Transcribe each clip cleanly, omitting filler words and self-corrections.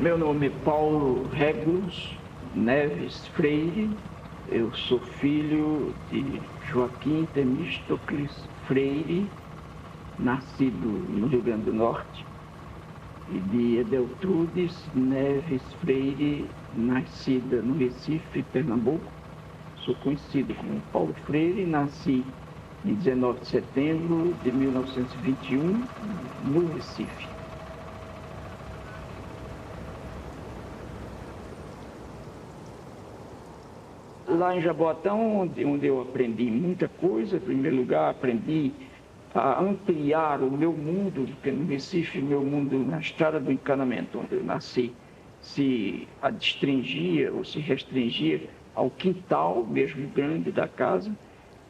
Meu nome é Paulo Regulus Neves Freire, eu sou filho de Joaquim Temístocles Freire, nascido no Rio Grande do Norte, e de Edeltrudes Neves Freire, nascida no Recife, Pernambuco. Sou conhecido como Paulo Freire, nasci em 19 de setembro de 1921, no Recife. Lá em Jaboatão, onde eu aprendi muita coisa, em primeiro lugar aprendi a ampliar o meu mundo, porque no Recife, meu mundo na Estrada do Encanamento, onde eu nasci, se adstringia ou se restringia ao quintal, mesmo grande, da casa.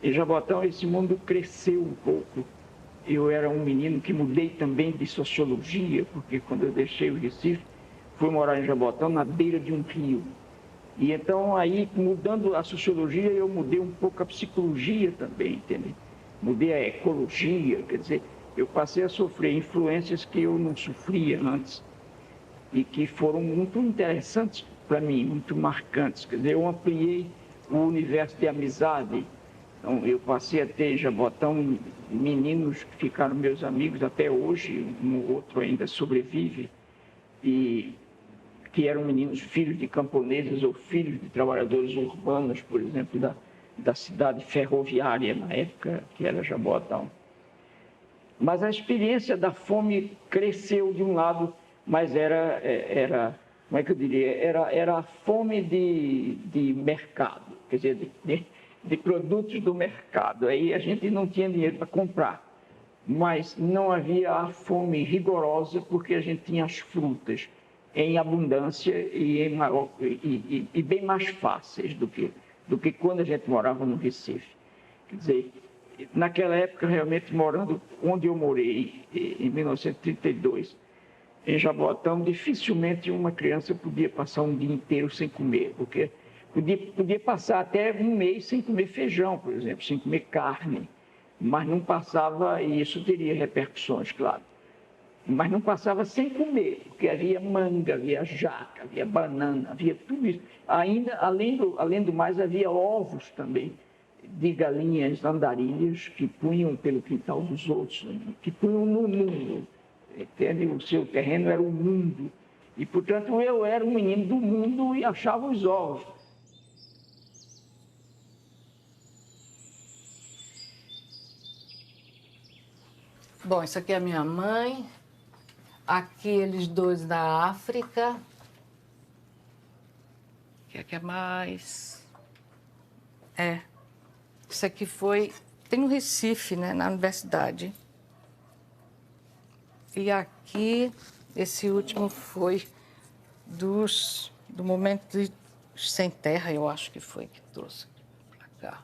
Em Jaboatão, esse mundo cresceu um pouco. Eu era um menino que mudei também de sociologia, porque quando eu deixei o Recife, fui morar em Jaboatão, na beira de um rio. E então, aí, mudando a sociologia, eu mudei um pouco a psicologia também, entende? Mudei a ecologia, quer dizer, eu passei a sofrer influências que eu não sofria antes e que foram muito interessantes para mim, muito marcantes. Quer dizer, eu ampliei o universo de amizade. Então, eu passei a ter em Jabotão meninos que ficaram meus amigos até hoje, um outro ainda sobrevive, e que eram meninos filhos de camponeses ou filhos de trabalhadores urbanos, por exemplo, da cidade ferroviária, na época, que era Jaboatão. Mas a experiência da fome cresceu de um lado, mas era como é que eu diria, era a fome de mercado, quer dizer, de produtos do mercado. Aí a gente não tinha dinheiro para comprar, mas não havia a fome rigorosa, porque a gente tinha as frutas em abundância e bem mais fáceis do que quando a gente morava no Recife. Quer dizer, naquela época, realmente, morando onde eu morei, em 1932, em Jaboatão, dificilmente uma criança podia passar um dia inteiro sem comer, porque podia passar até um mês sem comer feijão, por exemplo, sem comer carne, mas não passava, e isso teria repercussões, claro, mas não passava sem comer, porque havia manga, havia jaca, havia banana, havia tudo isso. Ainda, além do mais, havia ovos também, de galinhas andarilhas que punham pelo quintal dos outros, que punham no mundo. Entende? O seu terreno era o mundo. E, portanto, eu era um menino do mundo e achava os ovos. Bom, isso aqui é a minha mãe. Aqui eles dois da África. O que é mais? Isso aqui foi... Tem no Recife, né, na universidade. E aqui, esse último foi do momento de sem terra, eu acho que foi que trouxe para cá.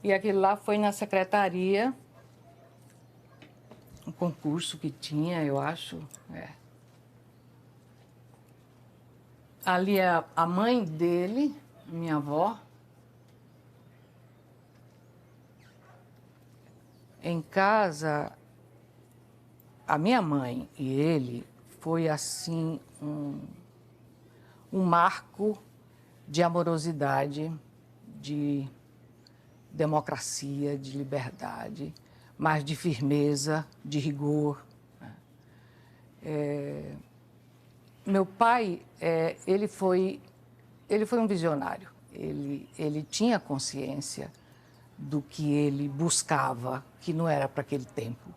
E aquele lá foi na secretaria, um concurso que tinha, eu acho. Ali é a mãe dele, minha avó. Em casa, a minha mãe e ele foi assim um marco de amorosidade, de democracia, de liberdade, mais de firmeza, de rigor. Meu pai, ele foi um visionário. Ele tinha consciência do que ele buscava, que não era para aquele tempo.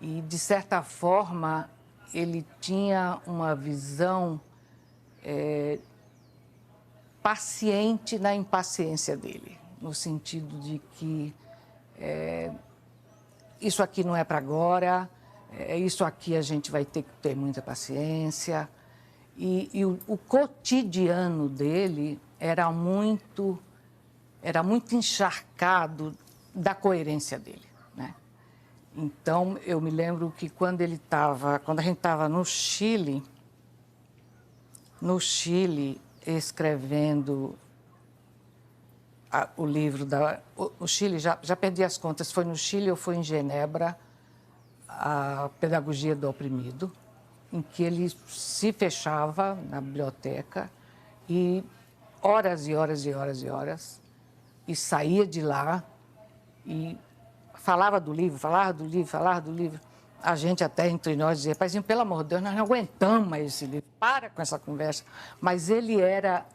E, de certa forma, ele tinha uma visão paciente na impaciência dele, no sentido de que isso aqui não é para agora, isso aqui a gente vai ter que ter muita paciência. E o cotidiano dele era muito encharcado da coerência dele, né? Então, eu me lembro que quando a gente estava no Chile, escrevendo o livro o Chile, já perdi as contas, foi no Chile ou foi em Genebra, a Pedagogia do Oprimido, em que ele se fechava na biblioteca e horas e horas e horas e horas, e saía de lá e falava do livro. A gente até entre nós dizia, paizinho, pelo amor de Deus, nós não aguentamos mais esse livro, para com essa conversa. Mas ele era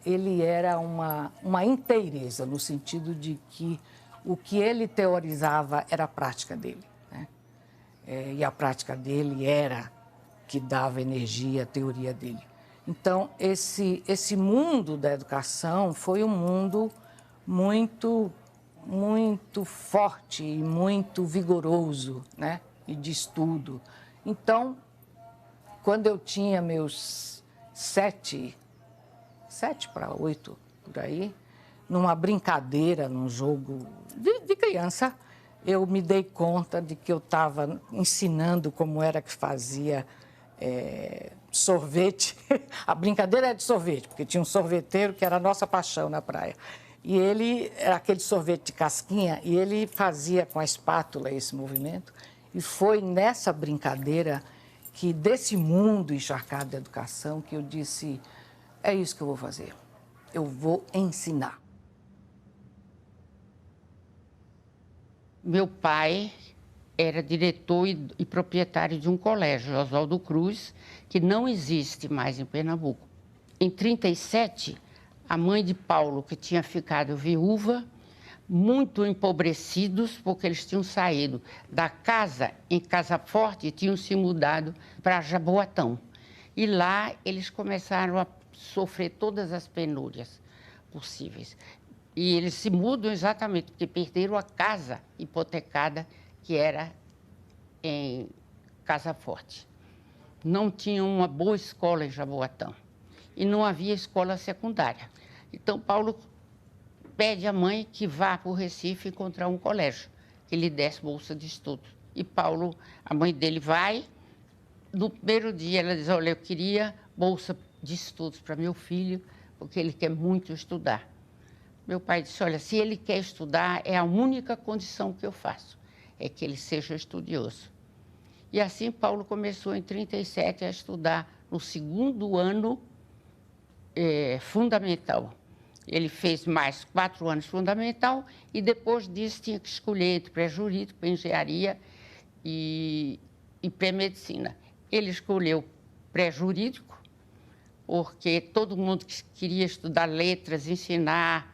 uma inteireza, no sentido de que o que ele teorizava era a prática dele, né? E a prática dele era que dava energia à teoria dele. Então, esse mundo da educação foi um mundo muito forte e muito vigoroso, né? E de estudo. Então, quando eu tinha meus 7 para 8, por aí, numa brincadeira, num jogo de criança, eu me dei conta de que eu estava ensinando como era que fazia sorvete. A brincadeira era de sorvete, porque tinha um sorveteiro que era a nossa paixão na praia. E ele era aquele sorvete de casquinha, e ele fazia com a espátula esse movimento. E foi nessa brincadeira que, desse mundo encharcado de educação, que eu disse, é isso que eu vou fazer. Eu vou ensinar. Meu pai era diretor e proprietário de um colégio, Oswaldo Cruz, que não existe mais em Pernambuco. Em 1937, a mãe de Paulo, que tinha ficado viúva, muito empobrecidos, porque eles tinham saído da casa em Casa Forte e tinham se mudado para Jaboatão. E lá eles começaram a sofrer todas as penúrias possíveis. E eles se mudam exatamente porque perderam a casa hipotecada, que era em Casa Forte. Não tinha uma boa escola em Jaboatão e não havia escola secundária. Então, Paulo pede à mãe que vá para o Recife encontrar um colégio, que lhe desse bolsa de estudo. E Paulo, a mãe dele vai, no primeiro dia ela diz, olha, eu queria bolsa de estudos para meu filho, porque ele quer muito estudar. Meu pai disse, olha, se ele quer estudar, é a única condição que eu faço, é que ele seja estudioso. E assim Paulo começou em 1937 a estudar no segundo ano fundamental. Ele fez mais 4 anos fundamental e depois disso tinha que escolher entre pré-jurídico, engenharia e pré-medicina. Ele escolheu pré-jurídico porque todo mundo que queria estudar letras, ensinar,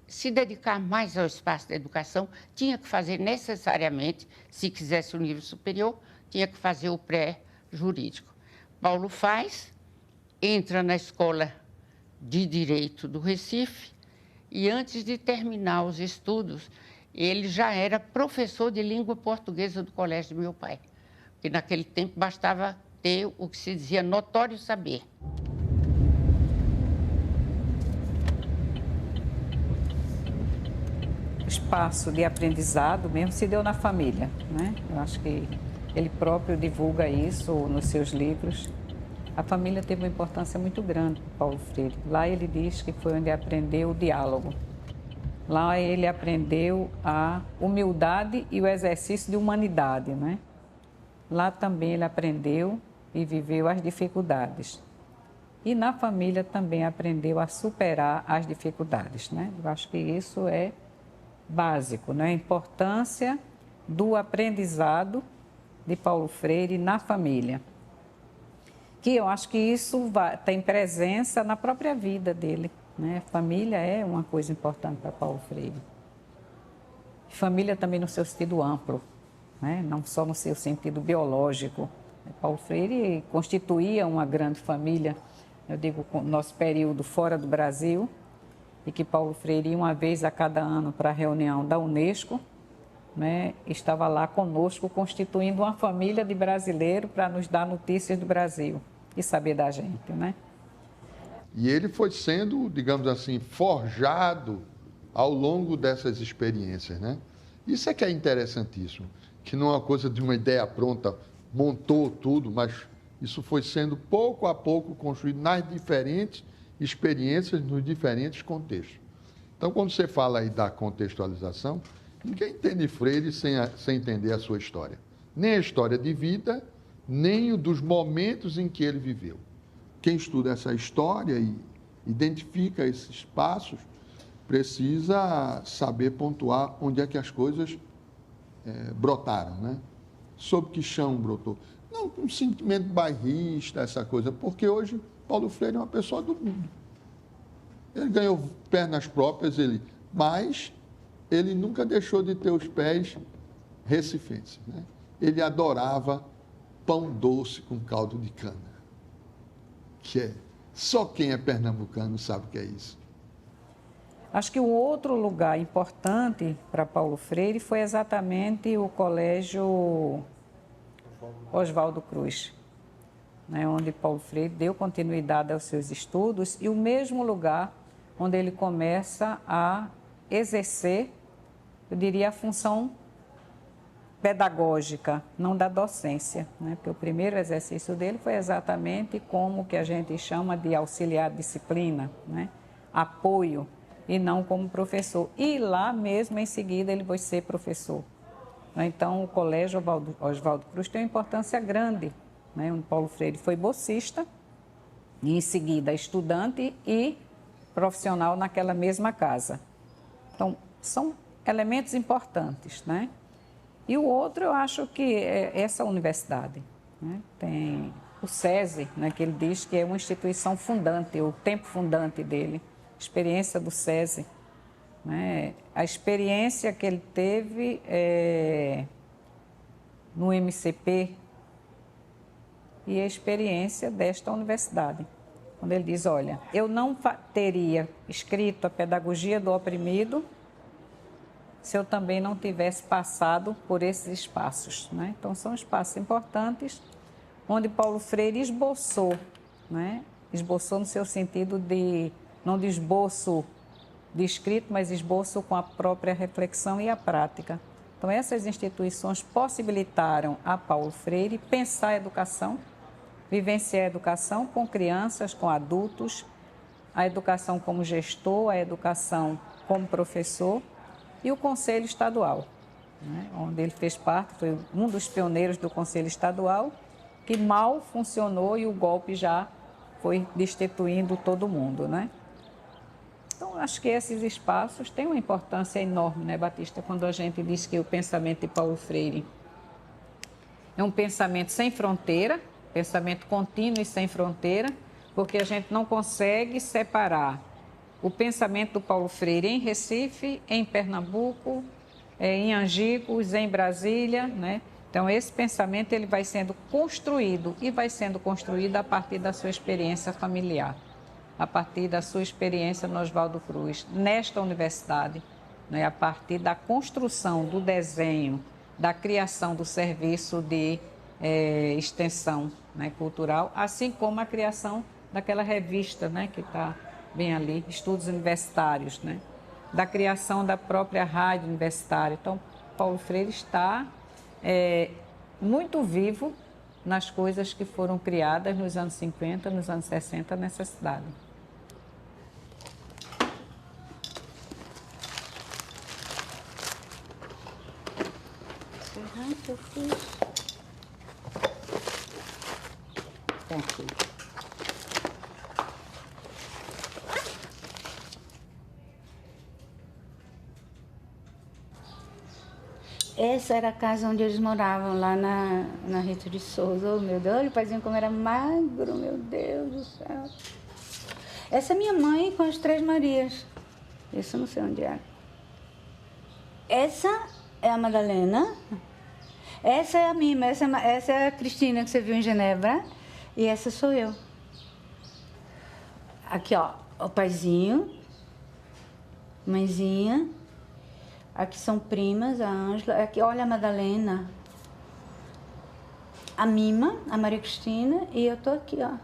se dedicar mais ao espaço da educação, tinha que fazer necessariamente, se quisesse um nível superior, tinha que fazer o pré-jurídico. Paulo faz, entra na escola de Direito do Recife e, antes de terminar os estudos, ele já era professor de língua portuguesa do colégio do meu pai, porque naquele tempo bastava ter o que se dizia notório saber. O espaço de aprendizado mesmo se deu na família, né? Eu acho que ele próprio divulga isso nos seus livros. A família teve uma importância muito grande para Paulo Freire. Lá ele diz que foi onde aprendeu o diálogo. Lá ele aprendeu a humildade e o exercício de humanidade, né? Lá também ele aprendeu e viveu as dificuldades. E na família também aprendeu a superar as dificuldades, né? Eu acho que isso é básico, né? A importância do aprendizado de Paulo Freire na família. Que eu acho que isso tem presença na própria vida dele, né? Família é uma coisa importante para Paulo Freire. Família também no seu sentido amplo, né? Não só no seu sentido biológico. Paulo Freire constituía uma grande família, eu digo, com o nosso período fora do Brasil, e que Paulo Freire ia uma vez a cada ano para a reunião da Unesco, né? Estava lá conosco, constituindo uma família de brasileiros para nos dar notícias do Brasil e saber da gente, né? E ele foi sendo, digamos assim, forjado ao longo dessas experiências, né? Isso é que é interessantíssimo, que não é uma coisa de uma ideia pronta, montou tudo, mas isso foi sendo pouco a pouco construído nas diferentes experiências, nos diferentes contextos. Então, quando você fala aí da contextualização, ninguém entende Freire sem entender a sua história. Nem a história de vida, nem o dos momentos em que ele viveu. Quem estuda essa história e identifica esses passos, precisa saber pontuar onde é que as coisas brotaram, né? Sob que chão brotou. Não com um sentimento bairrista, essa coisa, porque hoje Paulo Freire é uma pessoa do mundo. Ele ganhou pernas próprias, mas ele nunca deixou de ter os pés recifenses, né? Ele adorava pão doce com caldo de cana, que é só quem é pernambucano sabe o que é isso. Acho que um outro lugar importante para Paulo Freire foi exatamente o Colégio Oswaldo Cruz, né, onde Paulo Freire deu continuidade aos seus estudos, e o mesmo lugar onde ele começa a exercer, eu diria, a função pedagógica, não da docência, né? Porque o primeiro exercício dele foi exatamente como que a gente chama de auxiliar disciplina, né? Apoio, e não como professor. E lá mesmo, em seguida, ele vai ser professor. Então, o Colégio Oswaldo Cruz tem uma importância grande, né? Onde Paulo Freire foi bolsista, e em seguida estudante e profissional naquela mesma casa. Então, são elementos importantes, né? E o outro, eu acho que é essa universidade, né? Tem o SESI, né, que ele diz que é uma instituição fundante, o tempo fundante dele, experiência do SESI, né? A experiência que ele teve no MCP e a experiência desta universidade. Quando ele diz, olha, eu não teria escrito a pedagogia do oprimido se eu também não tivesse passado por esses espaços, né? Então, são espaços importantes onde Paulo Freire esboçou, né? Esboçou no seu sentido de, não de esboço de escrito, mas esboço com a própria reflexão e a prática. Então, essas instituições possibilitaram a Paulo Freire pensar a educação, vivenciar a educação com crianças, com adultos, a educação como gestor, a educação como professor, e o Conselho Estadual, né, onde ele fez parte, foi um dos pioneiros do Conselho Estadual, que mal funcionou e o golpe já foi destituindo todo mundo, né? Então, acho que esses espaços têm uma importância enorme, né, Batista, quando a gente diz que o pensamento de Paulo Freire é um pensamento sem fronteira, pensamento contínuo e sem fronteira, porque a gente não consegue separar o pensamento do Paulo Freire em Recife, em Pernambuco, em Angicos, em Brasília, né? Então, esse pensamento ele vai sendo construído e vai sendo construído a partir da sua experiência familiar, a partir da sua experiência no Oswaldo Cruz, nesta universidade, né? A partir da construção do desenho, da criação do serviço de extensão, né, cultural, assim como a criação daquela revista, né, que está bem ali, Estudos Universitários, né? Da criação da própria rádio universitária. Então, Paulo Freire está muito vivo nas coisas que foram criadas nos anos 50, nos anos 60 nessa cidade. Essa era a casa onde eles moravam, lá na Rita de Souza. Oh, meu Deus, olha o paizinho como era magro, meu Deus do céu. Essa é minha mãe com as 3 Marias. Isso eu não sei onde é. Essa é a Madalena. Essa é a Mima, essa é a Cristina que você viu em Genebra. E essa sou eu. Aqui, ó, o paizinho, mãezinha. Aqui são primas, a Ângela. Aqui, olha a Madalena. A Mima, a Maria Cristina. E eu tô aqui, ó.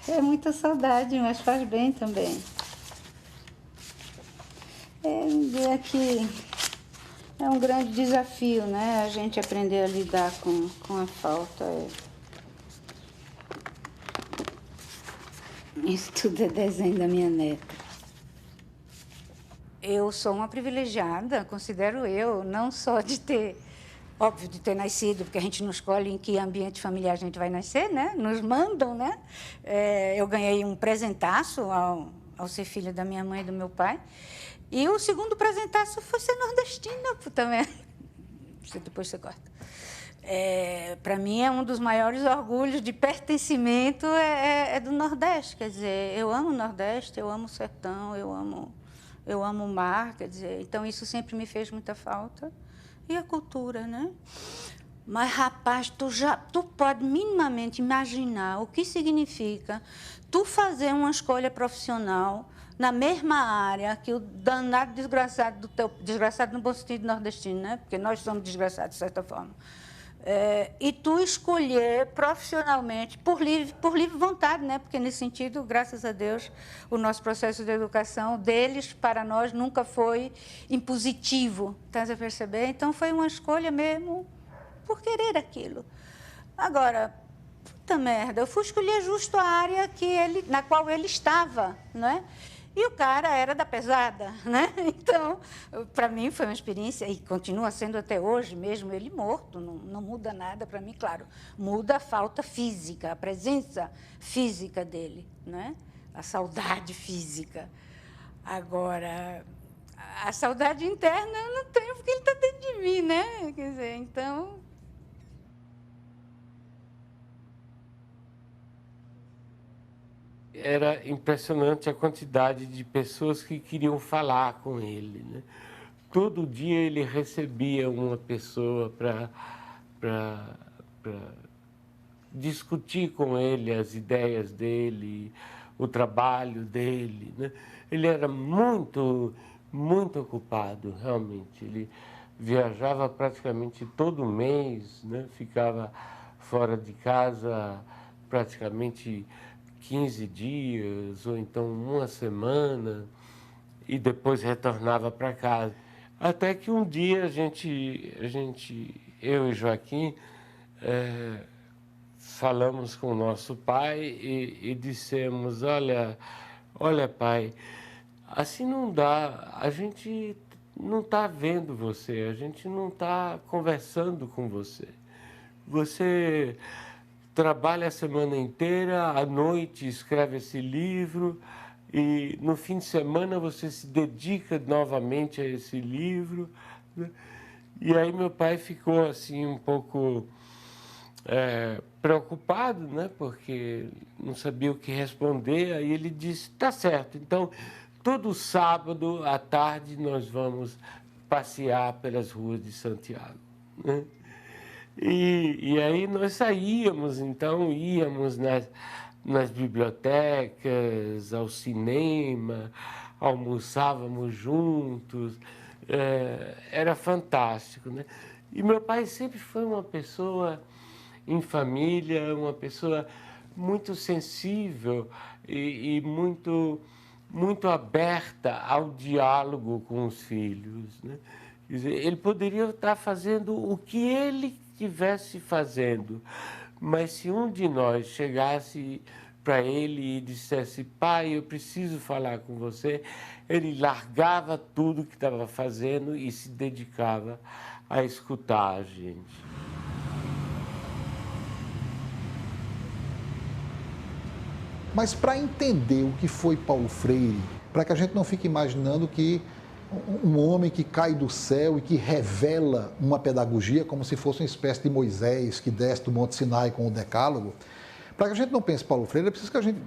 É muita saudade, mas faz bem também. É um dia que é um grande desafio, né? A gente aprender a lidar com a falta. Isso tudo é desenho da minha neta. Eu sou uma privilegiada, considero eu, não só de ter, óbvio, de ter nascido, porque a gente não escolhe em que ambiente familiar a gente vai nascer, né? Nos mandam, né? Eu ganhei um presentaço ao ser filha da minha mãe e do meu pai. E o segundo presentaço foi ser nordestina também. Depois você corta. Para mim, é um dos maiores orgulhos de pertencimento é do Nordeste. Quer dizer, eu amo o Nordeste, eu amo o sertão, eu amo o mar. Quer dizer, então, isso sempre me fez muita falta. E a cultura, né? Mas, rapaz, tu pode minimamente imaginar o que significa tu fazer uma escolha profissional na mesma área que o danado desgraçado desgraçado no bom sentido nordestino, né? Porque nós somos desgraçados, de certa forma. E tu escolher profissionalmente, por livre vontade, né? Porque, nesse sentido, graças a Deus, o nosso processo de educação deles, para nós, nunca foi impositivo, estás a perceber? Então, foi uma escolha mesmo por querer aquilo. Agora, puta merda, eu fui escolher justo a área na qual ele estava, não é? E o cara era da pesada, né? Então, para mim foi uma experiência, e continua sendo até hoje, mesmo ele morto, não muda nada para mim, claro. Muda a falta física, a presença física dele, né? A saudade física. Agora, a saudade interna eu não tenho, porque ele está dentro de mim, né? Quer dizer, então... Era impressionante a quantidade de pessoas que queriam falar com ele, né? Todo dia ele recebia uma pessoa para discutir com ele as ideias dele, o trabalho dele, né? Ele era muito ocupado, realmente. Ele viajava praticamente todo mês, né? Ficava fora de casa praticamente 15 dias, ou então uma semana, e depois retornava para casa. Até que um dia eu e Joaquim, falamos com o nosso pai e dissemos, olha pai, assim não dá, a gente não está vendo você, a gente não está conversando com você. Você trabalha a semana inteira, à noite escreve esse livro e no fim de semana você se dedica novamente a esse livro, né? E aí meu pai ficou assim um pouco preocupado, né? Porque não sabia o que responder. Aí ele disse, tá certo, então todo sábado à tarde nós vamos passear pelas ruas de Santiago, né? E aí nós saíamos, então íamos nas bibliotecas, ao cinema, almoçávamos juntos, era fantástico, né? E meu pai sempre foi uma pessoa em família, uma pessoa muito sensível e muito aberta ao diálogo com os filhos, né? Quer dizer, ele poderia estar fazendo o que ele estivesse fazendo, mas se um de nós chegasse para ele e dissesse, pai, eu preciso falar com você, ele largava tudo que estava fazendo e se dedicava a escutar a gente. Mas para entender o que foi Paulo Freire, para que a gente não fique imaginando que um homem que cai do céu e que revela uma pedagogia como se fosse uma espécie de Moisés que desce do Monte Sinai com o Decálogo. Para que a gente não pense Paulo Freire,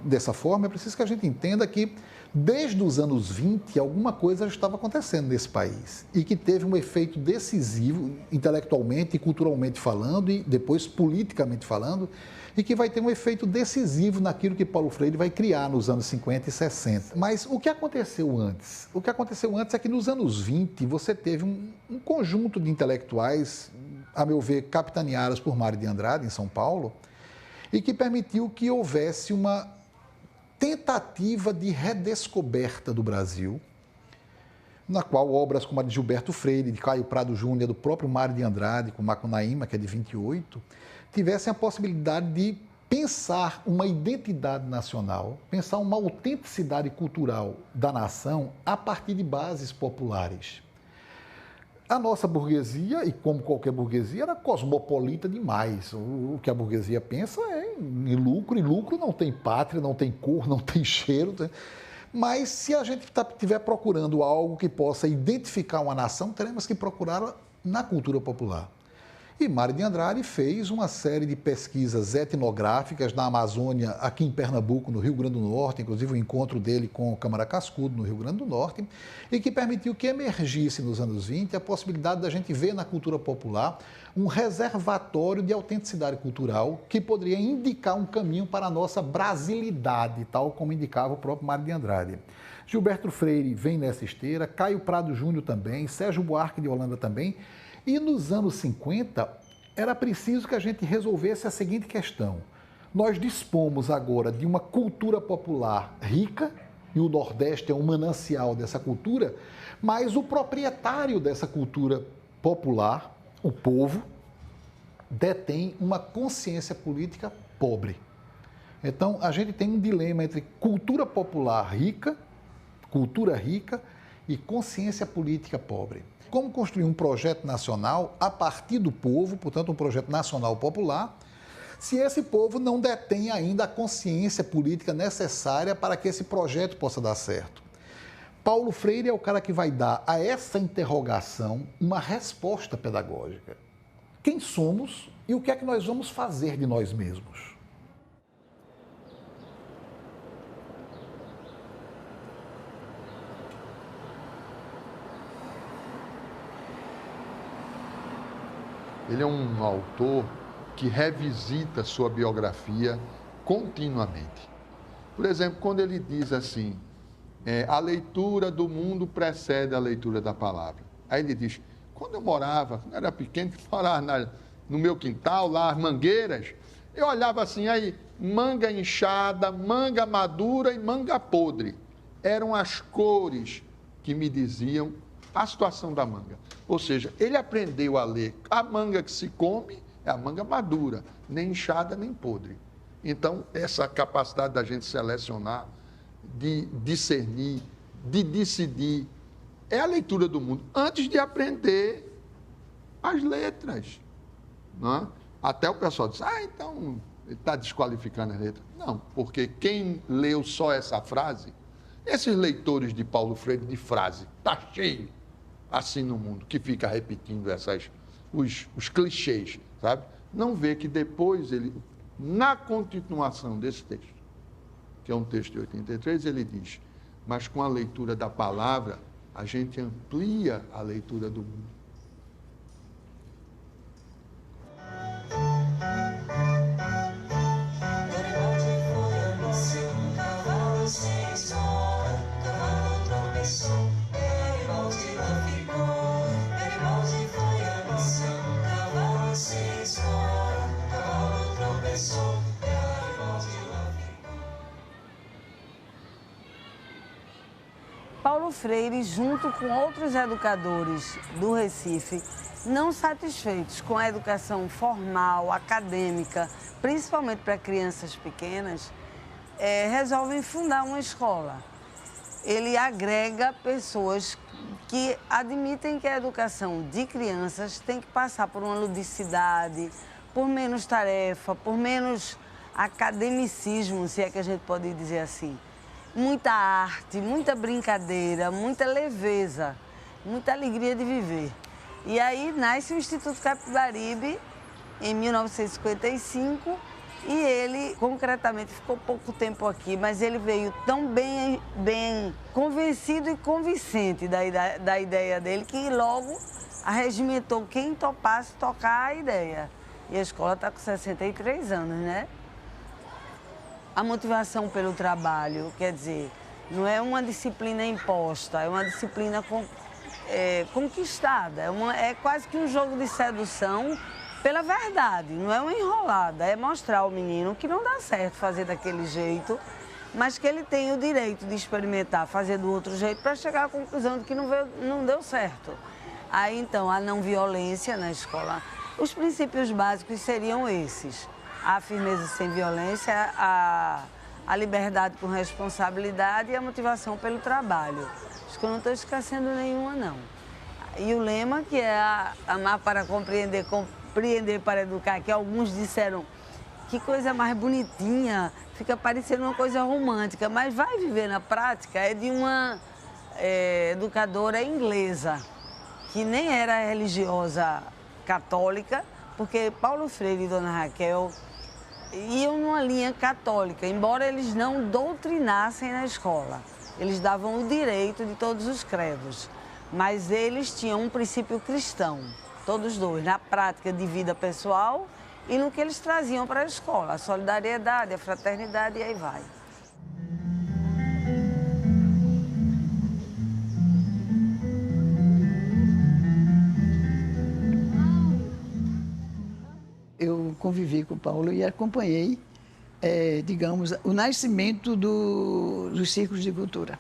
dessa forma, é preciso que a gente entenda que desde os anos 20 alguma coisa estava acontecendo nesse país e que teve um efeito decisivo, intelectualmente e culturalmente falando e depois politicamente falando, e que vai ter um efeito decisivo naquilo que Paulo Freire vai criar nos anos 50 e 60. Mas o que aconteceu antes? O que aconteceu antes é que nos anos 20 você teve um conjunto de intelectuais, a meu ver, capitaneados por Mário de Andrade, em São Paulo, e que permitiu que houvesse uma tentativa de redescoberta do Brasil, na qual obras como a de Gilberto Freire, de Caio Prado Júnior, do próprio Mário de Andrade, com Macunaíma, que é de 28, tivessem a possibilidade de pensar uma identidade nacional, pensar uma autenticidade cultural da nação a partir de bases populares. A nossa burguesia, e como qualquer burguesia, era cosmopolita demais. O que a burguesia pensa é em lucro, e lucro não tem pátria, não tem cor, não tem cheiro. Mas se a gente estiver procurando algo que possa identificar uma nação, teremos que procurá-la na cultura popular. E Mário de Andrade fez uma série de pesquisas etnográficas na Amazônia, aqui em Pernambuco, no Rio Grande do Norte, inclusive o encontro dele com o Câmara Cascudo, no Rio Grande do Norte, e que permitiu que emergisse nos anos 20 a possibilidade da gente ver na cultura popular um reservatório de autenticidade cultural que poderia indicar um caminho para a nossa brasilidade, tal como indicava o próprio Mário de Andrade. Gilberto Freire vem nessa esteira, Caio Prado Júnior também, Sérgio Buarque de Holanda também. E nos anos 50, era preciso que a gente resolvesse a seguinte questão. Nós dispomos agora de uma cultura popular rica, e o Nordeste é um manancial dessa cultura, mas o proprietário dessa cultura popular, o povo, detém uma consciência política pobre. Então, a gente tem um dilema entre cultura popular rica, cultura rica e consciência política pobre. Como construir um projeto nacional a partir do povo, portanto, um projeto nacional popular, se esse povo não detém ainda a consciência política necessária para que esse projeto possa dar certo? Paulo Freire é o cara que vai dar a essa interrogação uma resposta pedagógica. Quem somos e o que é que nós vamos fazer de nós mesmos? Ele é um autor que revisita sua biografia continuamente. Por exemplo, quando ele diz assim, a leitura do mundo precede a leitura da palavra. Aí ele diz, quando eu morava, quando eu era pequeno, morava no meu quintal, lá as mangueiras, eu olhava assim, aí, manga inchada, manga madura e manga podre. Eram as cores que me diziam a situação da manga. Ou seja, ele aprendeu a ler a manga que se come é a manga madura, nem inchada nem podre. Então, essa capacidade da gente selecionar, de discernir, de decidir, é a leitura do mundo, antes de aprender as letras. Não é? Até o pessoal diz, então ele está desqualificando as letras. Não, porque quem leu só essa frase, esses leitores de Paulo Freire de frase, está cheio assim no mundo, que fica repetindo os clichês, sabe? Não vê que depois ele, na continuação desse texto, que é um texto de 83, ele diz, mas com a leitura da palavra, a gente amplia a leitura do mundo. Paulo Freire, junto com outros educadores do Recife, não satisfeitos com a educação formal, acadêmica, principalmente para crianças pequenas, resolvem fundar uma escola. Ele agrega pessoas que admitem que a educação de crianças tem que passar por uma ludicidade, por menos tarefa, por menos academicismo, se é que a gente pode dizer assim. Muita arte, muita brincadeira, muita leveza. muita alegria de viver. E aí nasce o Instituto Capibaribe em 1955 e ele concretamente ficou pouco tempo aqui, mas ele veio tão bem convencido e convincente da ideia dele que logo arregimentou quem topasse tocar a ideia. E a escola está com 63 anos, né? A motivação pelo trabalho, quer dizer, não é uma disciplina imposta, é uma disciplina conquistada. É quase que um jogo de sedução pela verdade, não é uma enrolada, é mostrar ao menino que não dá certo fazer daquele jeito, mas que ele tem o direito de experimentar, fazer do outro jeito para chegar à conclusão de que não deu certo. Aí então a não violência na escola, os princípios básicos seriam esses: a firmeza sem violência, a liberdade com responsabilidade e a motivação pelo trabalho. Acho que eu não estou esquecendo nenhuma, não. E o lema, que é amar para compreender, compreender para educar, que alguns disseram que coisa mais bonitinha, fica parecendo uma coisa romântica, mas vai viver na prática, é de uma educadora inglesa, que nem era religiosa católica, porque Paulo Freire e Dona Raquel iam numa linha católica, embora eles não doutrinassem na escola. Eles davam o direito de todos os credos, mas eles tinham um princípio cristão, todos dois, na prática de vida pessoal e no que eles traziam para a escola, a solidariedade, a fraternidade e aí vai. Eu convivi com o Paulo e acompanhei, digamos, o nascimento dos círculos de cultura,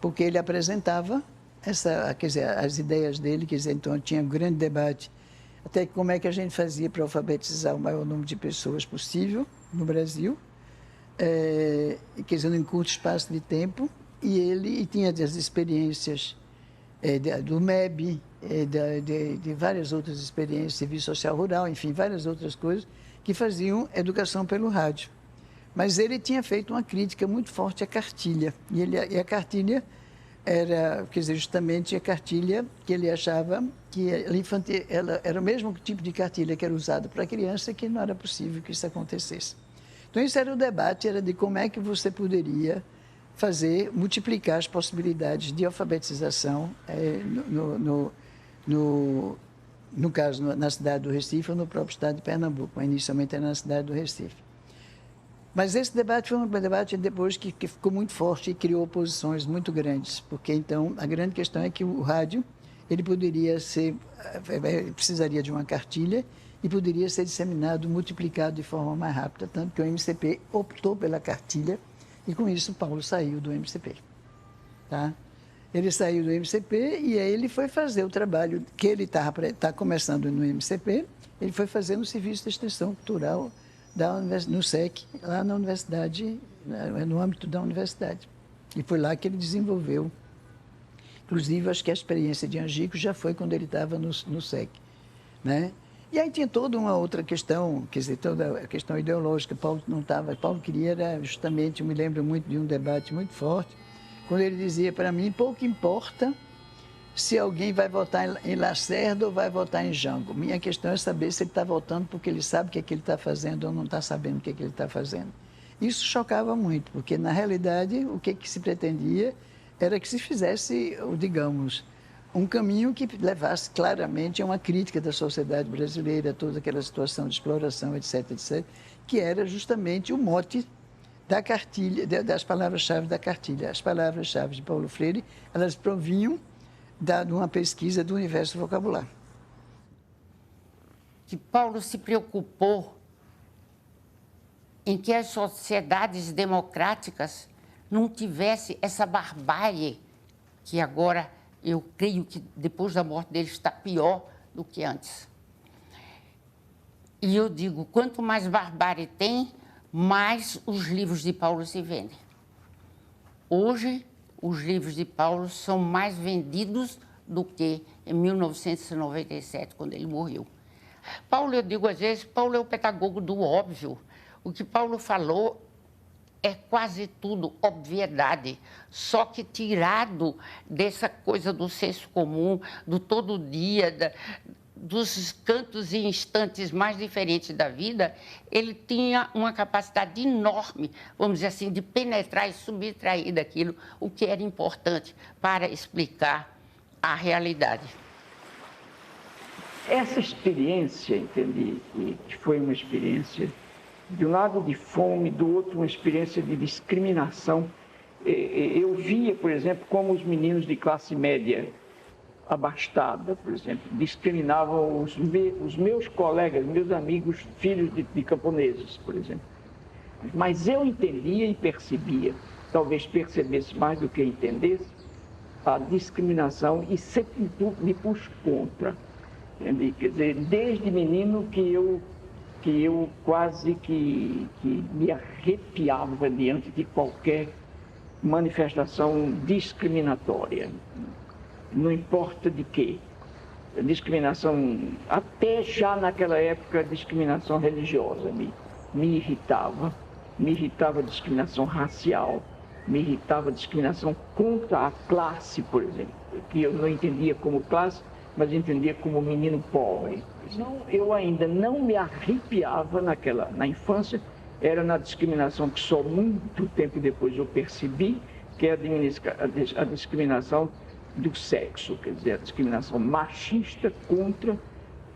porque ele apresentava as ideias dele, quer dizer, então tinha um grande debate até como é que a gente fazia para alfabetizar o maior número de pessoas possível no Brasil, quer dizer, em curto espaço de tempo, e ele tinha as experiências do MEB, de várias outras experiências, serviço social rural, enfim, várias outras coisas que faziam educação pelo rádio. Mas ele tinha feito uma crítica muito forte à cartilha, e a cartilha era, quer dizer, justamente a cartilha que ele achava que ela era o mesmo tipo de cartilha que era usada para criança, que não era possível que isso acontecesse. Então, isso era o debate, era de como é que você poderia multiplicar as possibilidades de alfabetização, no caso, na cidade do Recife ou no próprio estado de Pernambuco, mas inicialmente era na cidade do Recife. Mas esse debate foi um debate depois que ficou muito forte e criou oposições muito grandes, porque então a grande questão é que o rádio ele precisaria de uma cartilha e poderia ser disseminado, multiplicado de forma mais rápida, tanto que o MCP optou pela cartilha e com isso Paulo saiu do MCP. Tá? Ele saiu do MCP e aí ele foi fazer o trabalho que ele está começando no MCP, ele foi fazer no Serviço de Extensão Cultural no SEC, lá na universidade, no âmbito da universidade. E foi lá que ele desenvolveu. Inclusive, acho que a experiência de Angico já foi quando ele estava no SEC. Né? E aí tinha toda uma outra questão, quer dizer, toda a questão ideológica. Paulo não estava. Paulo queria, justamente, eu me lembro muito de um debate muito forte, quando ele dizia para mim: pouco importa se alguém vai votar em Lacerda ou vai votar em Jango. Minha questão é saber se ele está votando porque ele sabe o que é que ele está fazendo ou não está sabendo o que é que ele está fazendo. Isso chocava muito, porque, na realidade, o que se pretendia era que se fizesse, digamos, um caminho que levasse claramente a uma crítica da sociedade brasileira, toda aquela situação de exploração, etc., etc., que era justamente o mote da cartilha, das palavras-chave da cartilha. As palavras-chave de Paulo Freire, elas provinham de uma pesquisa do Universo Vocabular. Que Paulo se preocupou em que as sociedades democráticas não tivessem essa barbárie que agora eu creio que depois da morte dele está pior do que antes. E eu digo, quanto mais barbárie tem, mais os livros de Paulo se vendem. Hoje, os livros de Paulo são mais vendidos do que em 1997, quando ele morreu. Paulo, eu digo às vezes, Paulo é o pedagogo do óbvio. O que Paulo falou é quase tudo obviedade, só que tirado dessa coisa do senso comum, do todo dia, dos cantos e instantes mais diferentes da vida, ele tinha uma capacidade enorme, vamos dizer assim, de penetrar e subtrair daquilo o que era importante para explicar a realidade. Essa experiência, entendi, que foi uma experiência, de um lado de fome, do outro uma experiência de discriminação. Eu via, por exemplo, como os meninos de classe média abastada, por exemplo, discriminavam os meus colegas, meus amigos, filhos de camponeses, por exemplo. Mas eu entendia e percebia, talvez percebesse mais do que entendesse, a discriminação e sempre me pus contra. Quer dizer, desde menino que eu quase que me arrepiava diante de qualquer manifestação discriminatória. Não importa de quê. Discriminação, até já naquela época, discriminação religiosa me irritava a discriminação racial, me irritava a discriminação contra a classe, por exemplo, que eu não entendia como classe, mas entendia como menino pobre. Então, eu ainda não me arrepiava na infância, era na discriminação que só muito tempo depois eu percebi, que é a discriminação do sexo, quer dizer, a discriminação machista contra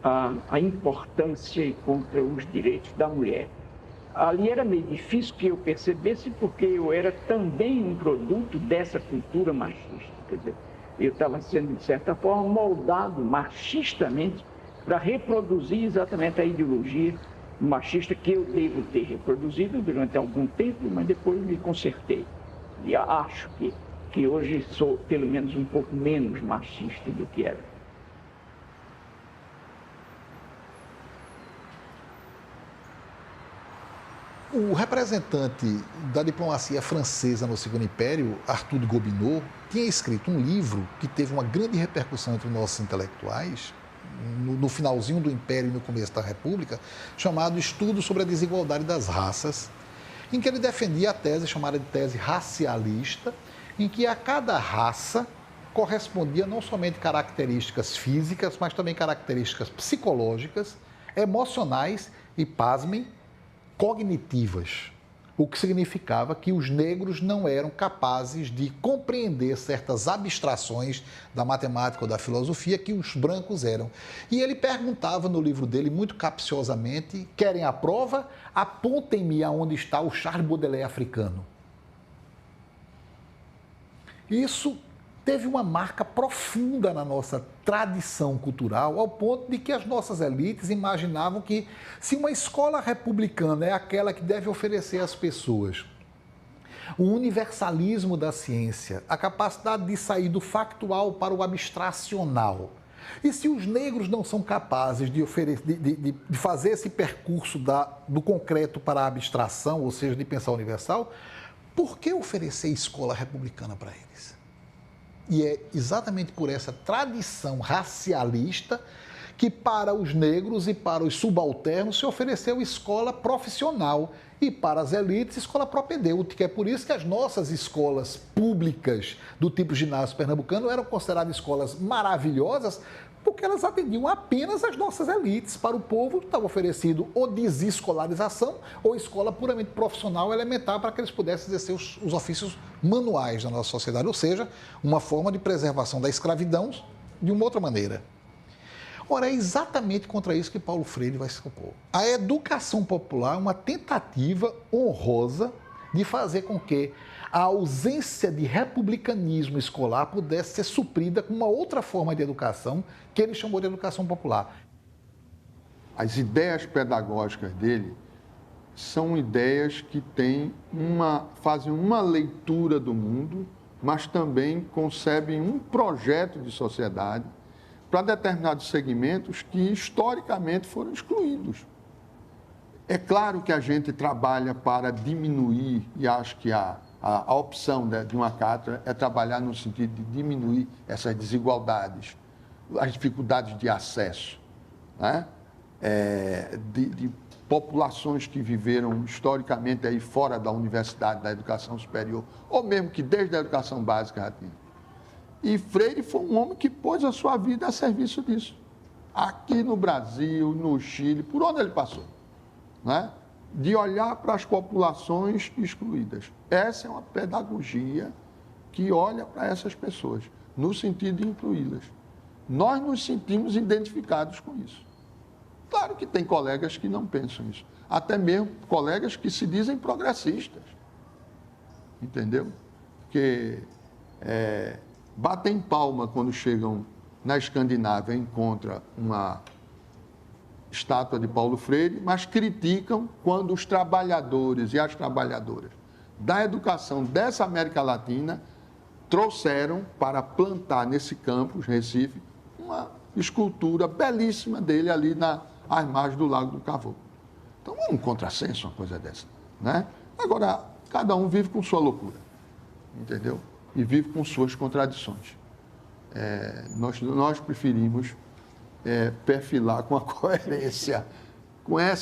a importância e contra os direitos da mulher. Ali era meio difícil que eu percebesse, porque eu era também um produto dessa cultura machista, quer dizer, eu estava sendo, de certa forma, moldado machistamente para reproduzir exatamente a ideologia machista que eu devo ter reproduzido durante algum tempo, mas depois me consertei. E acho que hoje sou, pelo menos, um pouco menos machista do que era. O representante da diplomacia francesa no Segundo Império, Arthur de Gobineau, tinha escrito um livro que teve uma grande repercussão entre os nossos intelectuais, no finalzinho do Império e no começo da República, chamado Estudo sobre a Desigualdade das Raças, em que ele defendia a tese chamada de tese racialista, em que a cada raça correspondia não somente características físicas, mas também características psicológicas, emocionais e, pasmem, cognitivas, o que significava que os negros não eram capazes de compreender certas abstrações da matemática ou da filosofia que os brancos eram. E ele perguntava no livro dele, muito capciosamente, querem a prova? Apontem-me aonde está o Charles Baudelaire africano. Isso teve uma marca profunda na nossa tradição cultural, ao ponto de que as nossas elites imaginavam que, se uma escola republicana é aquela que deve oferecer às pessoas o universalismo da ciência, a capacidade de sair do factual para o abstracional, e se os negros não são capazes de fazer esse percurso do concreto para a abstração, ou seja, de pensar universal, por que oferecer escola republicana para eles? E é exatamente por essa tradição racialista que para os negros e para os subalternos se ofereceu escola profissional e para as elites escola propedêutica. É por isso que as nossas escolas públicas do tipo ginásio pernambucano eram consideradas escolas maravilhosas, porque elas atendiam apenas as nossas elites. Para o povo estava oferecido ou desescolarização ou escola puramente profissional elementar para que eles pudessem exercer os ofícios manuais da nossa sociedade, ou seja, uma forma de preservação da escravidão de uma outra maneira. Ora, é exatamente contra isso que Paulo Freire vai se opor. A educação popular é uma tentativa honrosa de fazer com que a ausência de republicanismo escolar pudesse ser suprida com uma outra forma de educação que ele chamou de educação popular. As ideias pedagógicas dele são ideias que fazem uma leitura do mundo, mas também concebem um projeto de sociedade para determinados segmentos que historicamente foram excluídos. É claro que a gente trabalha para diminuir, e acho que a opção de uma cátedra é trabalhar no sentido de diminuir essas desigualdades, as dificuldades de acesso, né? De populações que viveram historicamente aí fora da universidade, da educação superior, ou mesmo que desde a educação básica já tinha. E Freire foi um homem que pôs a sua vida a serviço disso. Aqui no Brasil, no Chile, por onde ele passou, né? De olhar para as populações excluídas. Essa é uma pedagogia que olha para essas pessoas, no sentido de incluí-las. Nós nos sentimos identificados com isso. Claro que tem colegas que não pensam isso. Até mesmo colegas que se dizem progressistas. Entendeu? Que batem palma quando chegam na Escandinávia e encontram uma estátua de Paulo Freire, mas criticam quando os trabalhadores e as trabalhadoras da educação dessa América Latina trouxeram para plantar nesse campus, Recife, uma escultura belíssima dele ali às margens do Lago do Cavoco. Então, é um contrassenso uma coisa dessa, né? Agora, cada um vive com sua loucura, entendeu? E vive com suas contradições. Nós preferimos perfilar com a coerência.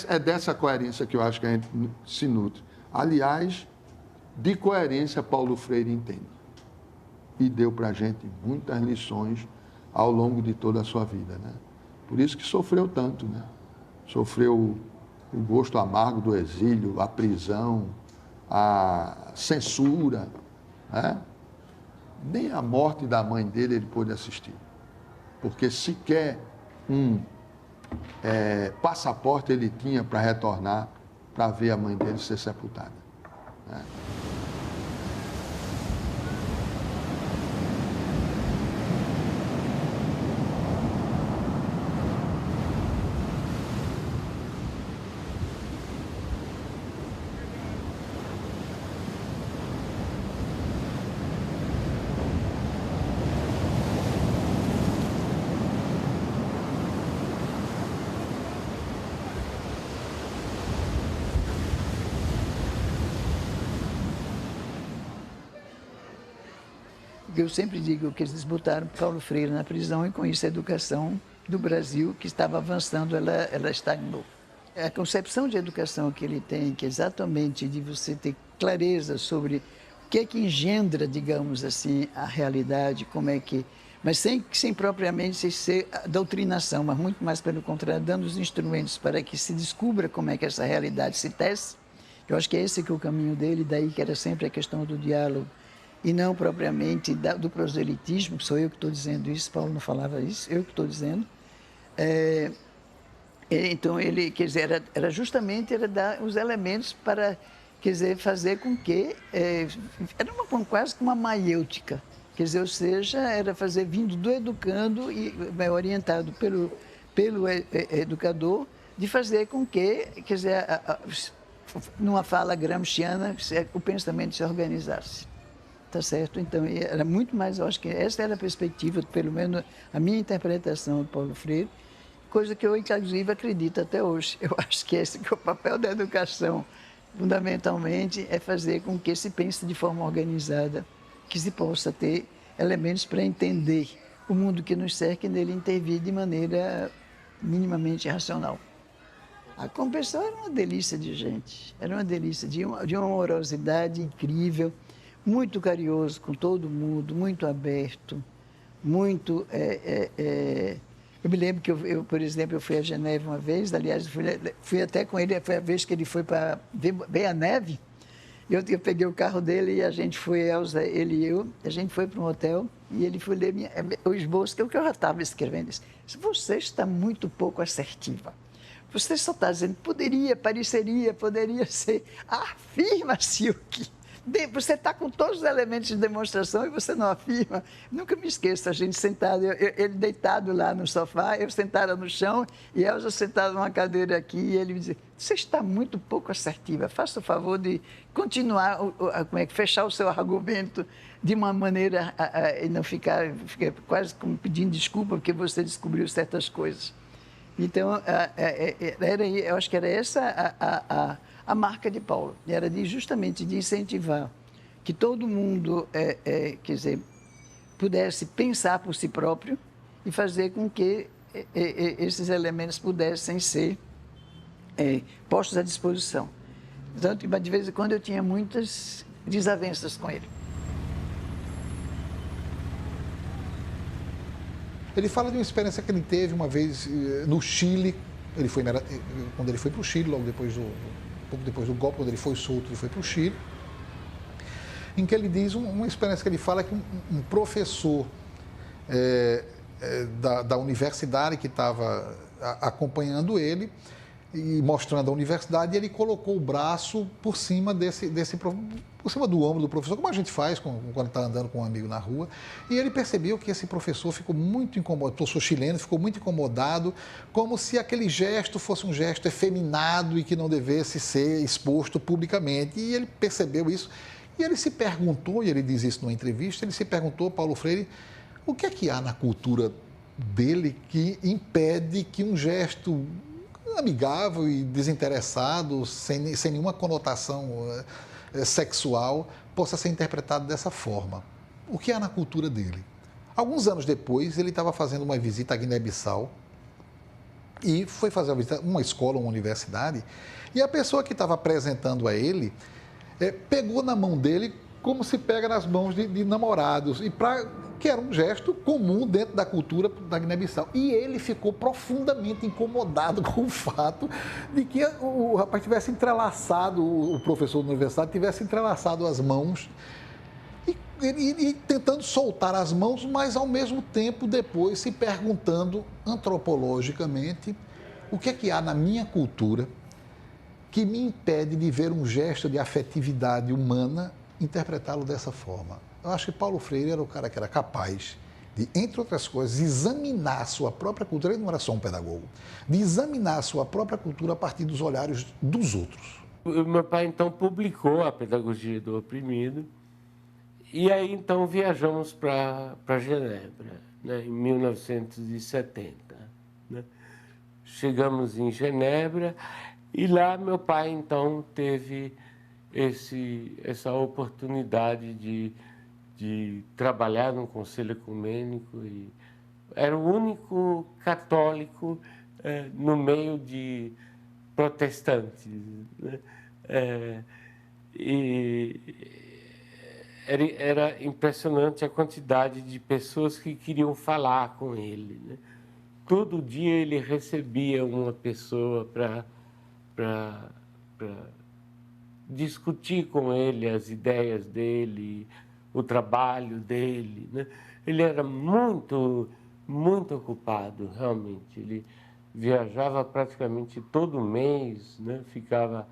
É dessa coerência que eu acho que a gente se nutre. Aliás, de coerência Paulo Freire entende. E deu para a gente muitas lições ao longo de toda a sua vida, né? Por isso que sofreu tanto, né? Sofreu o gosto amargo do exílio, a prisão, a censura, né? Nem a morte da mãe dele ele pôde assistir, porque sequer um passaporte ele tinha para retornar, para ver a mãe dele ser sepultada, né? Eu sempre digo que eles botaram Paulo Freire na prisão e com isso a educação do Brasil, que estava avançando, ela estagnou. A concepção de educação que ele tem, que é exatamente de você ter clareza sobre o que é que engendra, digamos assim, a realidade, como é que... Mas sem propriamente ser a doutrinação, mas muito mais pelo contrário, dando os instrumentos para que se descubra como é que essa realidade se tece. Eu acho que é esse que é o caminho dele, daí que era sempre a questão do diálogo, e não propriamente do proselitismo, sou eu que estou dizendo isso, Paulo não falava isso, eu que estou dizendo. Então, ele, quer dizer, era justamente dar os elementos para, quer dizer, fazer com que... era quase que uma maiêutica, quer dizer, ou seja, era fazer vindo do educando e orientado pelo educador, de fazer com que, quer dizer, numa fala gramsciana, o pensamento se organizasse. Tá certo? Então, era muito mais, eu acho que essa era a perspectiva, pelo menos a minha interpretação do Paulo Freire, coisa que eu, inclusive, acredito até hoje. Eu acho que esse que é o papel da educação, fundamentalmente, é fazer com que se pense de forma organizada, que se possa ter elementos para entender o mundo que nos cerca e nele intervir de maneira minimamente racional. A Compressão era uma delícia de gente, era uma delícia de uma amorosidade incrível, muito carinhoso com todo mundo, muito aberto, muito... Eu me lembro que eu, por exemplo, eu fui a Geneve uma vez, aliás, fui até com ele, foi a vez que ele foi para ver a neve. Eu peguei o carro dele e a gente foi, Elza, ele e eu, a gente foi para um hotel e ele foi ler o esboço, que é o que eu já estava escrevendo. Ele disse, você está muito pouco assertiva. Você só está dizendo, pareceria, poderia ser. Afirma-se o que... Você está com todos os elementos de demonstração e você não afirma. Nunca me esqueço, a gente sentado, ele deitado lá no sofá, eu sentada no chão e Elza sentada numa cadeira aqui e ele me dizia, você está muito pouco assertiva, faça o favor de continuar, fechar o seu argumento de uma maneira e não ficar quase como pedindo desculpa porque você descobriu certas coisas. Então, eu acho que era essa a marca de Paulo, era justamente de incentivar que todo mundo, quer dizer, pudesse pensar por si próprio e fazer com que esses elementos pudessem ser postos à disposição. Então, de vez em quando eu tinha muitas desavenças com ele. Ele fala de uma experiência que ele teve uma vez no Chile. Quando ele foi para o Chile, pouco depois do golpe, quando ele foi solto, ele foi para o Chile, em que ele diz uma experiência que ele fala que um professor da universidade que estava acompanhando ele e mostrando a universidade, ele colocou o braço por cima por cima do ombro do professor, como a gente faz quando está andando com um amigo na rua, e ele percebeu que esse professor ficou muito incomodado, o professor chileno ficou muito incomodado, como se aquele gesto fosse um gesto efeminado e que não devesse ser exposto publicamente, e ele percebeu isso, e ele se perguntou, e ele diz isso numa entrevista, ele se perguntou, Paulo Freire, o que é que há na cultura dele que impede que um gesto amigável e desinteressado, sem nenhuma conotação sexual, possa ser interpretado dessa forma. O que há na cultura dele? Alguns anos depois, ele estava fazendo uma visita à Guiné-Bissau e foi fazer uma escola, uma universidade, e a pessoa que estava apresentando a ele pegou na mão dele como se pega nas mãos de namorados, que era um gesto comum dentro da cultura da Guiné-Bissau. E ele ficou profundamente incomodado com o fato de que o rapaz tivesse entrelaçado, o professor da universidade tivesse entrelaçado as mãos e tentando soltar as mãos, mas ao mesmo tempo depois se perguntando antropologicamente o que é que há na minha cultura que me impede de ver um gesto de afetividade humana, interpretá-lo dessa forma. Eu acho que Paulo Freire era o cara que era capaz de, entre outras coisas, examinar a sua própria cultura. Ele não era só um pedagogo, de examinar a sua própria cultura a partir dos olhares dos outros. O meu pai, então, publicou A Pedagogia do Oprimido, e aí, então, viajamos para Genebra, né, em 1970. Né? Chegamos em Genebra, e lá meu pai, então, teve essa oportunidade de trabalhar no Conselho Ecumênico, e era o único católico no meio de protestantes, né? E era impressionante a quantidade de pessoas que queriam falar com ele, né? Todo dia ele recebia uma pessoa para discutir com ele as ideias dele, o trabalho dele, né? Ele era muito, muito ocupado, realmente. Ele viajava praticamente todo mês, né? Ficava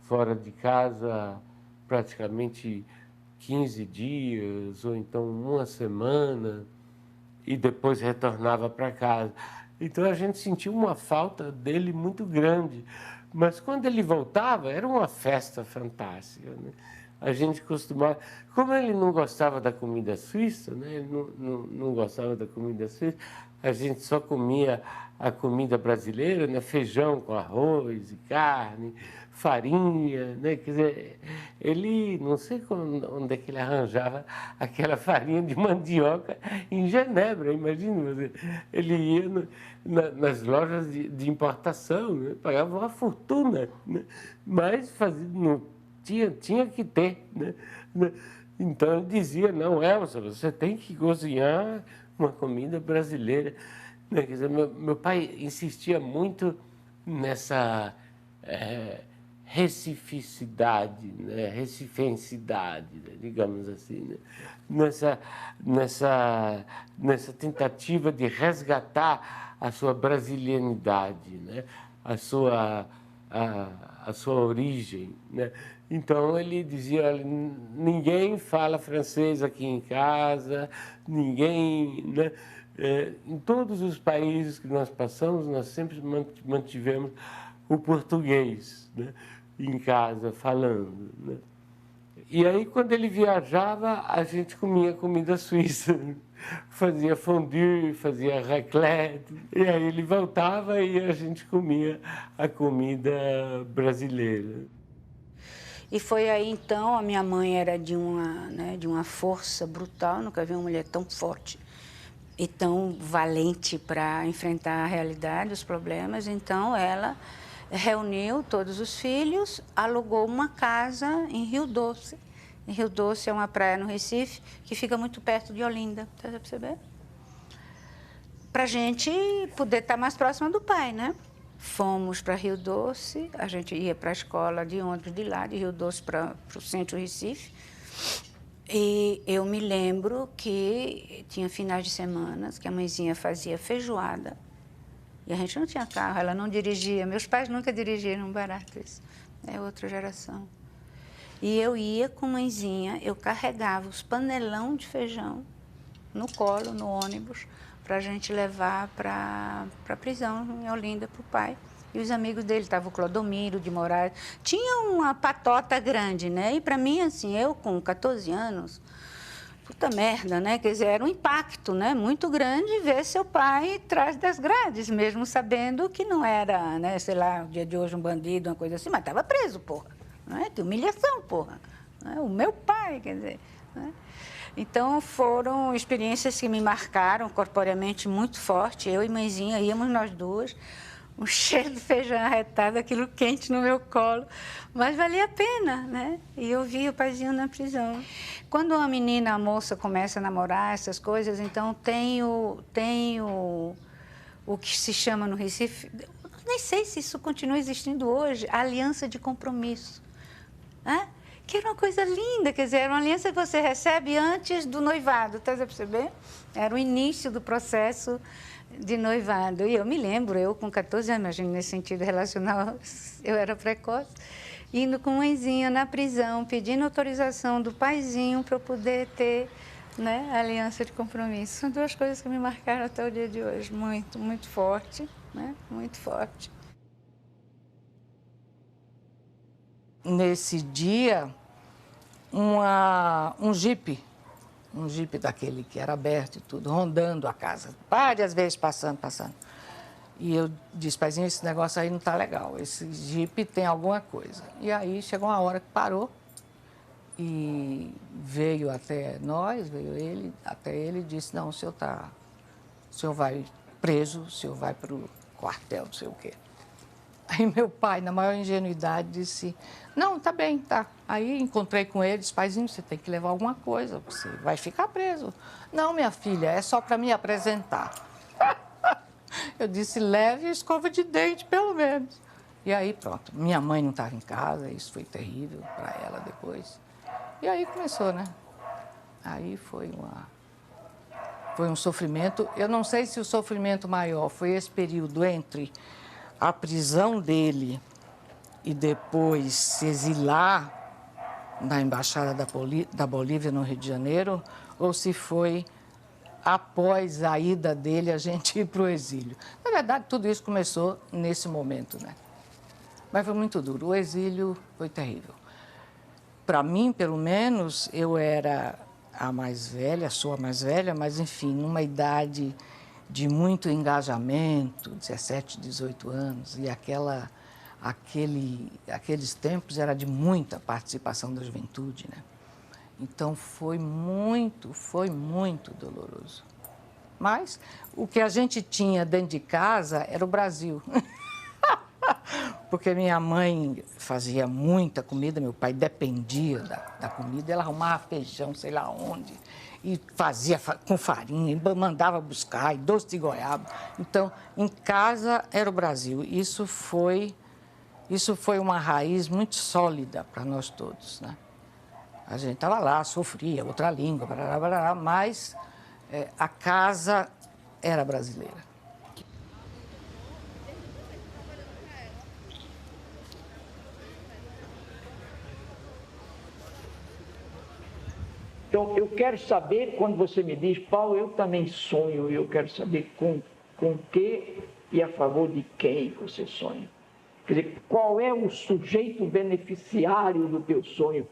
fora de casa praticamente 15 dias, ou então uma semana, e depois retornava para casa. Então a gente sentiu uma falta dele muito grande. Mas quando ele voltava, era uma festa fantástica, né? A gente costumava... Como ele não gostava da comida suíça, né? Ele não gostava da comida suíça, a gente só comia a comida brasileira, né? Feijão com arroz e carne, farinha, né? Quer dizer, ele, não sei onde é que ele arranjava aquela farinha de mandioca em Genebra, imagina você. Ele ia nas lojas de importação, né? Pagava uma fortuna, né? Mas tinha que ter, né? Então ele dizia, não, Elsa, você tem que cozinhar uma comida brasileira. Quer dizer, meu pai insistia muito nessa recificidade, né? Recifensidade, né? Digamos assim, né? Nessa tentativa de resgatar a sua brasilianidade, né? a sua origem, né? Então ele dizia, olha, ninguém fala francês aqui em casa, ninguém, né? Em todos os países que nós passamos, nós sempre mantivemos o português, né? Em casa, falando, né? E aí, quando ele viajava, a gente comia comida suíça, fazia fondue, fazia raclette, e aí ele voltava e a gente comia a comida brasileira. E foi aí, então, a minha mãe era de uma força brutal, nunca vi uma mulher tão forte e tão valente para enfrentar a realidade, os problemas. Então, ela reuniu todos os filhos, alugou uma casa em Rio Doce. Em Rio Doce é uma praia no Recife que fica muito perto de Olinda, tá percebendo? Para a gente poder estar mais próxima do pai, né? Fomos para Rio Doce, a gente ia para a escola de ônibus de lá, de Rio Doce para o centro Recife. E eu me lembro que tinha finais de semana que a mãezinha fazia feijoada. E a gente não tinha carro, ela não dirigia. Meus pais nunca dirigiram, barato isso. É outra geração. E eu ia com a mãezinha, eu carregava os panelão de feijão no colo, no ônibus, para a gente levar para a prisão em Olinda, para o pai. E os amigos dele, estavam o Clodomiro de Moraes. Tinha uma patota grande, né? E para mim, assim, eu com 14 anos, puta merda, né? Quer dizer, era um impacto, né? Muito grande ver seu pai atrás das grades, mesmo sabendo que não era, né? Sei lá, o dia de hoje um bandido, uma coisa assim, mas estava preso, porra. Não é? Que humilhação, porra. Não é? O meu pai, quer dizer... Né? Então, foram experiências que me marcaram corporeamente muito forte. Eu e mãezinha íamos nós duas, um cheiro de feijão arretado, aquilo quente no meu colo, mas valia a pena, né? E eu vi o paizinho na prisão. Quando uma menina, a moça, começa a namorar, essas coisas, então tem o que se chama no Recife, nem sei se isso continua existindo hoje, a aliança de compromisso, né? Que era uma coisa linda, quer dizer, era uma aliança que você recebe antes do noivado, tá a perceber? Era o início do processo de noivado. E eu me lembro, eu com 14 anos, imagino, nesse sentido relacional, eu era precoce, indo com mãezinha na prisão, pedindo autorização do paizinho para eu poder ter, né, a aliança de compromisso. São duas coisas que me marcaram até o dia de hoje, muito, muito forte, né? Muito forte. Nesse dia, um jipe daquele que era aberto e tudo, rondando a casa, várias vezes passando. E eu disse, paizinho, esse negócio aí não tá legal, esse jipe tem alguma coisa. E aí chegou uma hora que parou e veio até nós, veio ele, até ele e disse, não, o senhor vai preso, o senhor vai para o quartel, não sei o quê. Aí meu pai, na maior ingenuidade, disse, não, tá bem, tá. Aí encontrei com ele, disse, paizinho, você tem que levar alguma coisa, você vai ficar preso. Não, minha filha, é só para me apresentar. Eu disse, leve escova de dente, pelo menos. E aí, pronto, minha mãe não estava em casa, isso foi terrível para ela depois. E aí começou, né? Aí foi um sofrimento. Eu não sei se o sofrimento maior foi esse período entre a prisão dele e depois se exilar na Embaixada da Bolívia no Rio de Janeiro, ou se foi após a ida dele a gente ir para o exílio. Na verdade, tudo isso começou nesse momento, né? Mas foi muito duro. O exílio foi terrível. Para mim, pelo menos, eu era a mais velha, sou a mais velha, mas, enfim, numa idade de muito engajamento, 17, 18 anos, e aqueles tempos era de muita participação da juventude, né? Então, foi muito doloroso. Mas o que a gente tinha dentro de casa era o Brasil. Porque minha mãe fazia muita comida, meu pai dependia da comida, ela arrumava feijão, sei lá onde, e fazia com farinha, e mandava buscar, e doce de goiaba. Então, em casa era o Brasil. Isso foi uma raiz muito sólida para nós todos, né? A gente estava lá, sofria, outra língua, mas a casa era brasileira. Então, eu quero saber, quando você me diz, Paulo, eu também sonho, eu quero saber com que e a favor de quem você sonha. Quer dizer, qual é o sujeito beneficiário do teu sonho?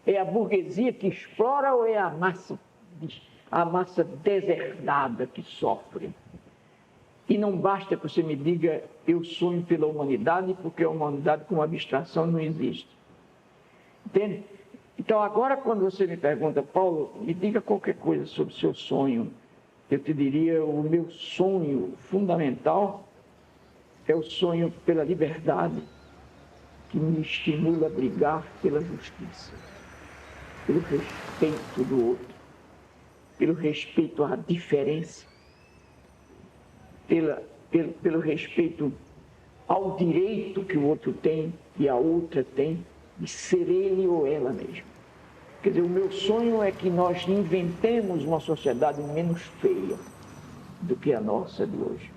É a burguesia que explora ou é a massa deserdada que sofre? E não basta que você me diga, eu sonho pela humanidade, porque a humanidade como abstração não existe. Entende? Então, agora, quando você me pergunta, Paulo, me diga qualquer coisa sobre o seu sonho, eu te diria, o meu sonho fundamental É o sonho pela liberdade que me estimula a brigar pela justiça, pelo respeito do outro, pelo respeito à diferença, pelo respeito ao direito que o outro tem e a outra tem de ser ele ou ela mesma. Quer dizer, o meu sonho é que nós inventemos uma sociedade menos feia do que a nossa de hoje,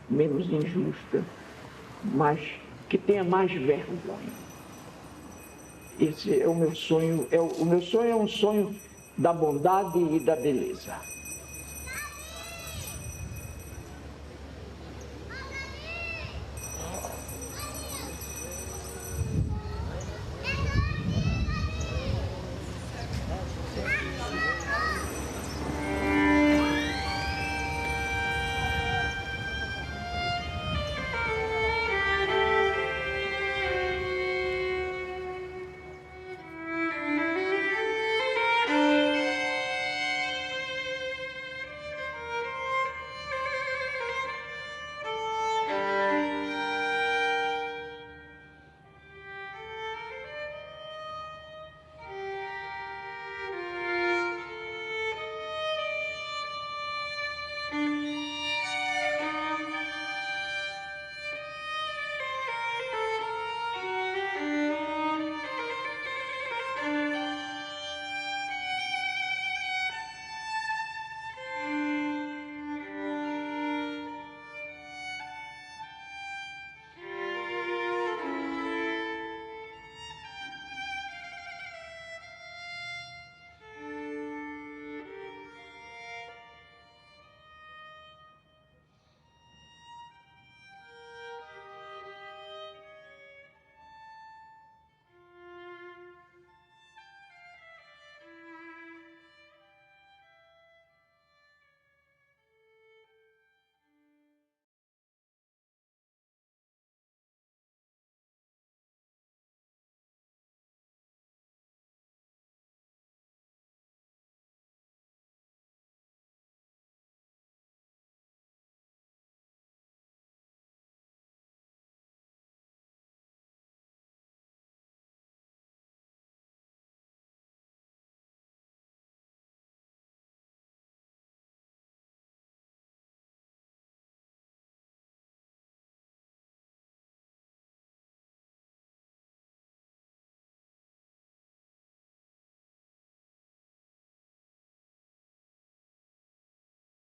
menos injusta, mas que tenha mais vergonha. Esse é o meu sonho. O meu sonho é um sonho da bondade e da beleza.